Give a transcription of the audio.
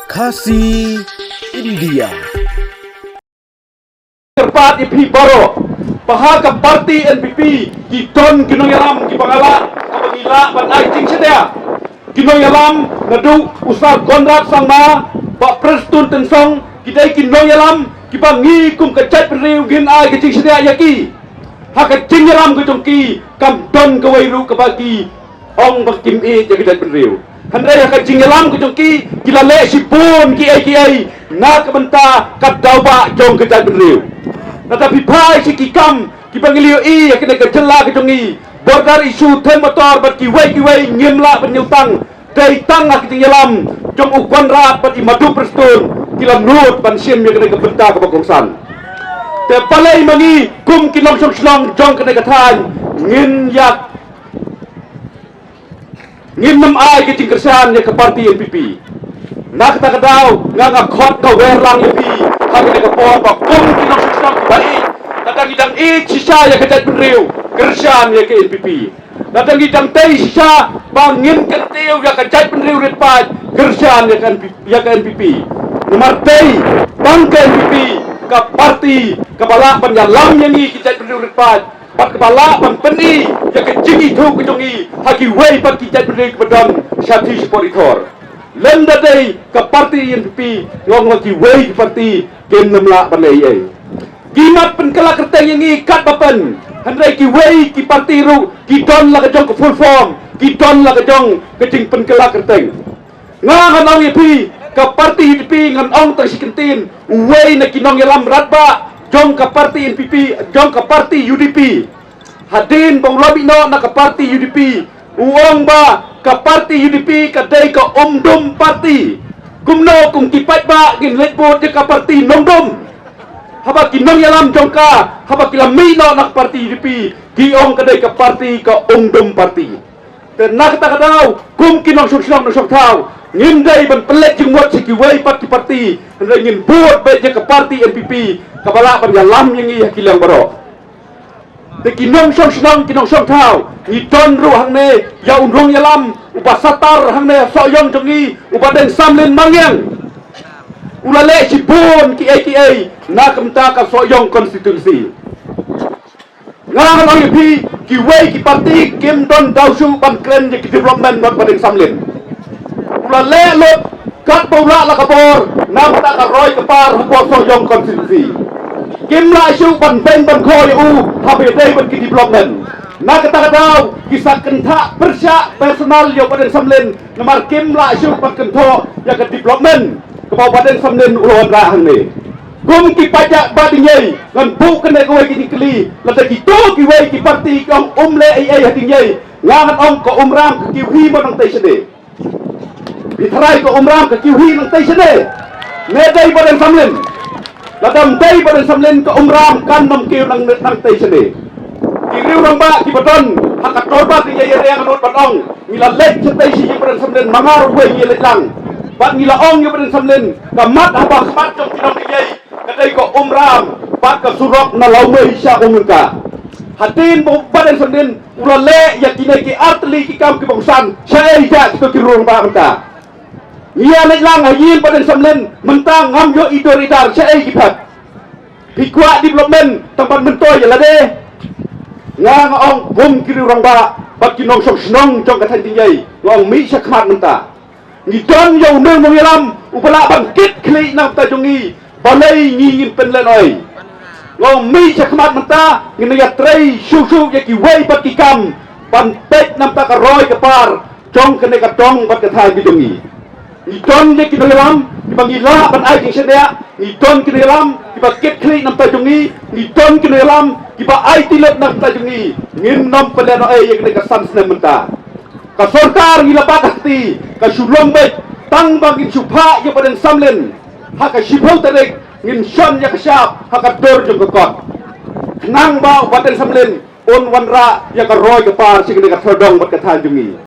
Kasih India. Terpat IP Baro Bahaga Parti NPP Giton Ginoyalam Gibangala Kabangila Banai Cing Sedia Ginoyalam Nadu Ustaz Gondrak Sangma Pak Prestun Tensong Kidai Ginoyalam Gibangi Kum Kecai Penriu Gin Ai Kecing Sedia Yaki Haka Cing Yalam Kejongki Kam Don Kewairu Kebagi Ong Bakim E Kecai Penriu Handai haka Cing Yalam Kejongki Gila Le Sipun Kiai Na Kebenta Kadauba Jong Kecai Penriu Tetapi pai si kikam kibangilio I kena kejela kejongi bordar isu tem motor bat kiwai nyemla penyutang dari tangah ketinggalan jong ukon rat bat imadu prestun kilam nut ban sim yang kena kebenta kebagongsan te palai mangi kum kinong song jong kena katan ngin yak ngin nem ai kecing kersan ya ke parti NPP nak kata kadau ngakot kau werlang NPP kami kena kepon pak kum kinong song baik datang idang sisa ya kejat penriu kersan ya ke NPP datang idang tei sisa bangin kentiu ya kejat penriu retpat kersan ya ke NPP nomor tei bang ke NPP ke parti kepala penyalam yang ni kejat penriu retpat pat kepala penpeni ya ke jingi tu kejongi haki wei pat kejat penriu kebedan syati supporter lenda tei ke parti NPP ngong haki wei parti game nemla balai Gimat penkala kerteng yang ikat bapan handai ki wei ki parti ru ki don la kejong ke full form ki don la kejong kecing penkala kerteng ngan ong yepi ke parti UDP ngan ong tang sikentin wei na kinong yalam ratba jong ke parti NPP jong ke parti UDP hadin bong lobi no na ke parti UDP uong ba ke parti UDP kadai ke umdum parti kumno kum kipat ba ngin letbot ke parti nongdom haba kinong yalam jongka haba kila mino nak parti UDP giong kadai ke parti ke ungdum parti dan nak kata kadau kum kinong suksong nusok tau ngindai ban pelet jengwat sikiwai parti hendai ngin buat baik ke parti NPP kabala ban yalam yang iya kilang baro de kinong suksong kinong sok tau ngidon ru hang ne ya undrong yalam upa satar hang ne soyong jongi upa den samlin mangyang ulale sipun kiai na kemta ka soyong konstitusi ngang lang pi kiwei ki parti kim don dausu ban kren ki development not badeng samlin ulale lot kat paula la kabor na ta ka roy ka par ko soyong konstitusi kim la isu ban ban khoi u habe dei ban ki development na kata kadau kisah kentha persya personal yo badeng samlin namar kim la isu ban kentho ya ka development Kabupaten Samlin Ulon Rahang ni. Kum ki pajak badingay ngan bu kena kowe ki dikeli lata ki to ki wei ki parti kong umle ai hatingay ngangan ong ko umram ki wi mo nang tay sede. Bitray ko umram ki wi nang tay sede. Nedai Badan Samlin. Latam day Badan Samlin ko umram kan nom ki nang tay sede. Ki riu nang ba ki baton hakat korba ki yai yang anut batong mila lek setay si Badan Samlin mangar we ni lang. Pat nila ong yung Badan Samlin kamat habang kamat yung kinamigay kadai ko umram pat kasurok na laumay siya umungka hatin mo Badan Samlin ulale ya kinay ki artli ki kam ki bangsan siya ay siya kito kirurong ba kanta niya lang hayin Badan Samlin mentang ngam yo idor-idar siya ay kipat hikwa development tempat mentoy yalade nga ong bum kirurong ba pat kinong sok-snong jong katantingay ngong mi siya kamat menta ngidon yaw nung mong yalam upala bangkit kli nang tajongi balay ngingin penlen oy ngong mi siya kamat menta nginaya tray susu ya kiway pat kikam pantek nam takaroy kapar jong kene katong pat katay bijongi ngidon ya kinayalam ibangila pan ay king siya ngidon kinayalam ibakit kli nang tajongi ngidon kinayalam iba ay tilot nang tajongi nginom penlen oy ya kene kasans na menta kasorkar gilapat hakti kasulong bet tang bagin supha ya Badan Samlin haka sipol tarik ngin syon ya kasyap haka dor jong kokot nang ba Badan Samlin on wanra ya karoy kapar sige ka thodong bat katanjungi